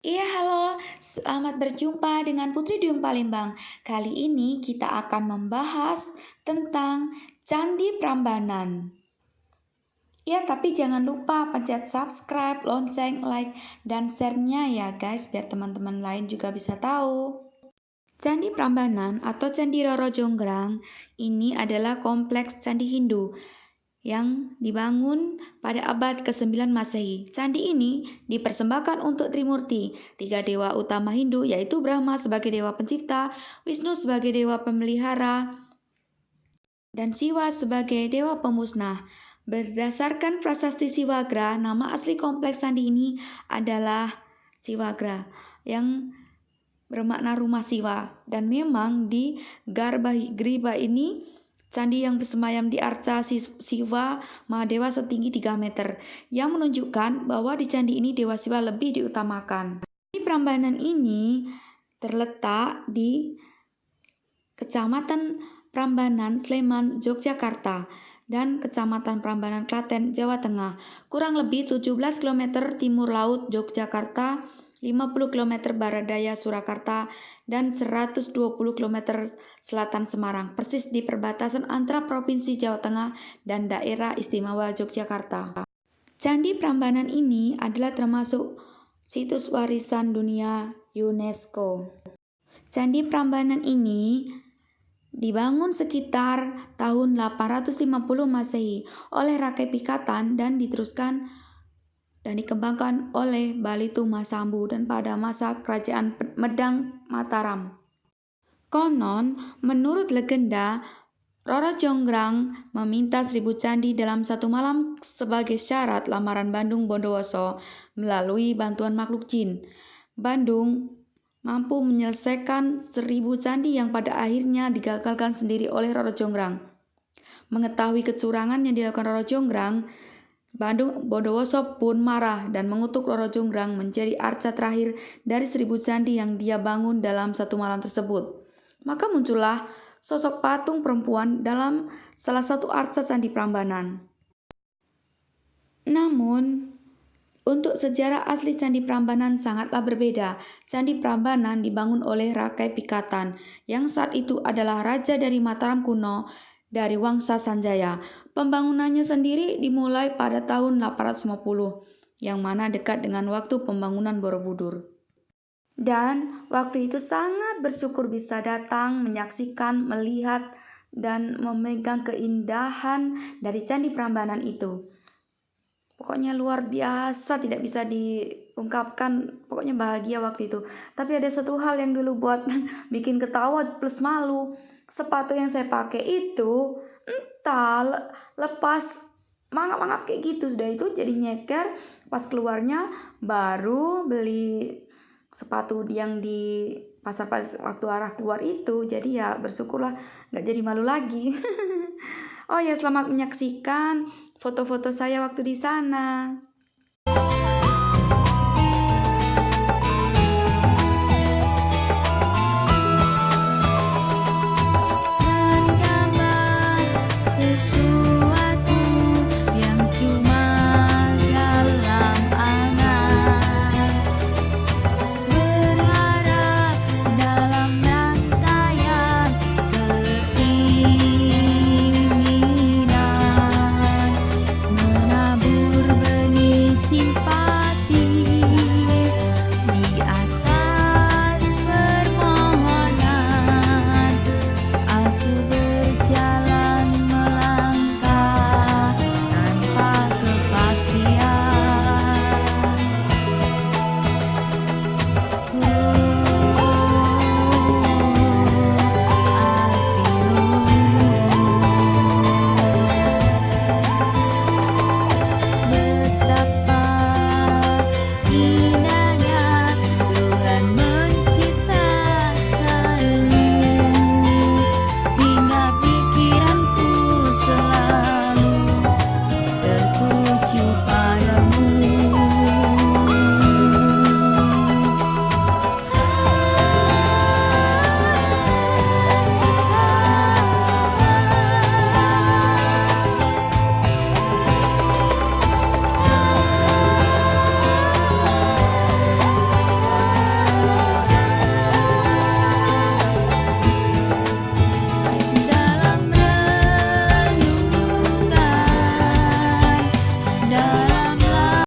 Iya, halo. Selamat berjumpa dengan Putri Duyung Palembang. Kali ini kita akan membahas tentang Candi Prambanan. Ya, tapi jangan lupa pencet subscribe, lonceng, like, dan share-nya ya guys, biar teman-teman lain juga bisa tahu. Candi Prambanan atau Candi Roro Jonggrang ini adalah kompleks candi Hindu yang dibangun pada abad ke-9 Masehi. Candi ini dipersembahkan untuk Trimurti, tiga dewa utama Hindu, yaitu Brahma sebagai dewa pencipta, Wisnu sebagai dewa pemelihara, dan Siwa sebagai dewa pemusnah. Berdasarkan prasasti Siwagra, nama asli kompleks candi ini adalah Siwagra, yang bermakna rumah Siwa. Dan memang di Garbhagriha ini candi yang bersemayam di arca Siwa Mahadewa setinggi 3 meter, yang menunjukkan bahwa di candi ini Dewa Siwa lebih diutamakan. Candi Prambanan ini terletak di Kecamatan Prambanan, Sleman, Yogyakarta, dan Kecamatan Prambanan, Klaten, Jawa Tengah, kurang lebih 17 km timur laut Yogyakarta, 50 km barat daya Surakarta, dan 120 km selatan Semarang, persis di perbatasan antara Provinsi Jawa Tengah dan Daerah Istimewa Yogyakarta. Candi Prambanan ini adalah termasuk situs warisan dunia UNESCO. Candi Prambanan ini dibangun sekitar tahun 850 Masehi oleh Rakai Pikatan dan diteruskan dan dikembangkan oleh Balitung Masambu dan pada masa Kerajaan Medang Mataram. Konon, menurut legenda, Roro Jonggrang meminta 1000 candi dalam satu malam sebagai syarat lamaran Bandung Bondowoso melalui bantuan makhluk jin. Bandung mampu menyelesaikan 1000 candi yang pada akhirnya digagalkan sendiri oleh Roro Jonggrang. Mengetahui kecurangan yang dilakukan Roro Jonggrang, Bandung Bondowoso pun marah dan mengutuk Roro Jonggrang menjadi arca terakhir dari 1000 candi yang dia bangun dalam satu malam tersebut. Maka muncullah sosok patung perempuan dalam salah satu arca Candi Prambanan. Namun, untuk sejarah asli Candi Prambanan sangatlah berbeda. Candi Prambanan dibangun oleh Rakai Pikatan, yang saat itu adalah raja dari Mataram kuno dari Wangsa Sanjaya. Pembangunannya sendiri dimulai pada tahun 850, yang mana dekat dengan waktu pembangunan Borobudur. Dan waktu itu sangat bersyukur bisa datang, menyaksikan, melihat, dan memegang keindahan dari Candi Prambanan itu. Pokoknya luar biasa, tidak bisa diungkapkan. Pokoknya bahagia waktu itu. Tapi ada satu hal yang dulu buat bikin ketawa plus malu. Sepatu yang saya pakai itu entah lepas mangap-mangap kayak gitu. Sudah itu jadi nyeker. Pas keluarnya baru beli sepatu yang di pasar waktu arah keluar itu. Jadi ya bersyukurlah gak jadi malu lagi. Oh ya, selamat menyaksikan foto-foto saya waktu di sana. Menabur benih simpati di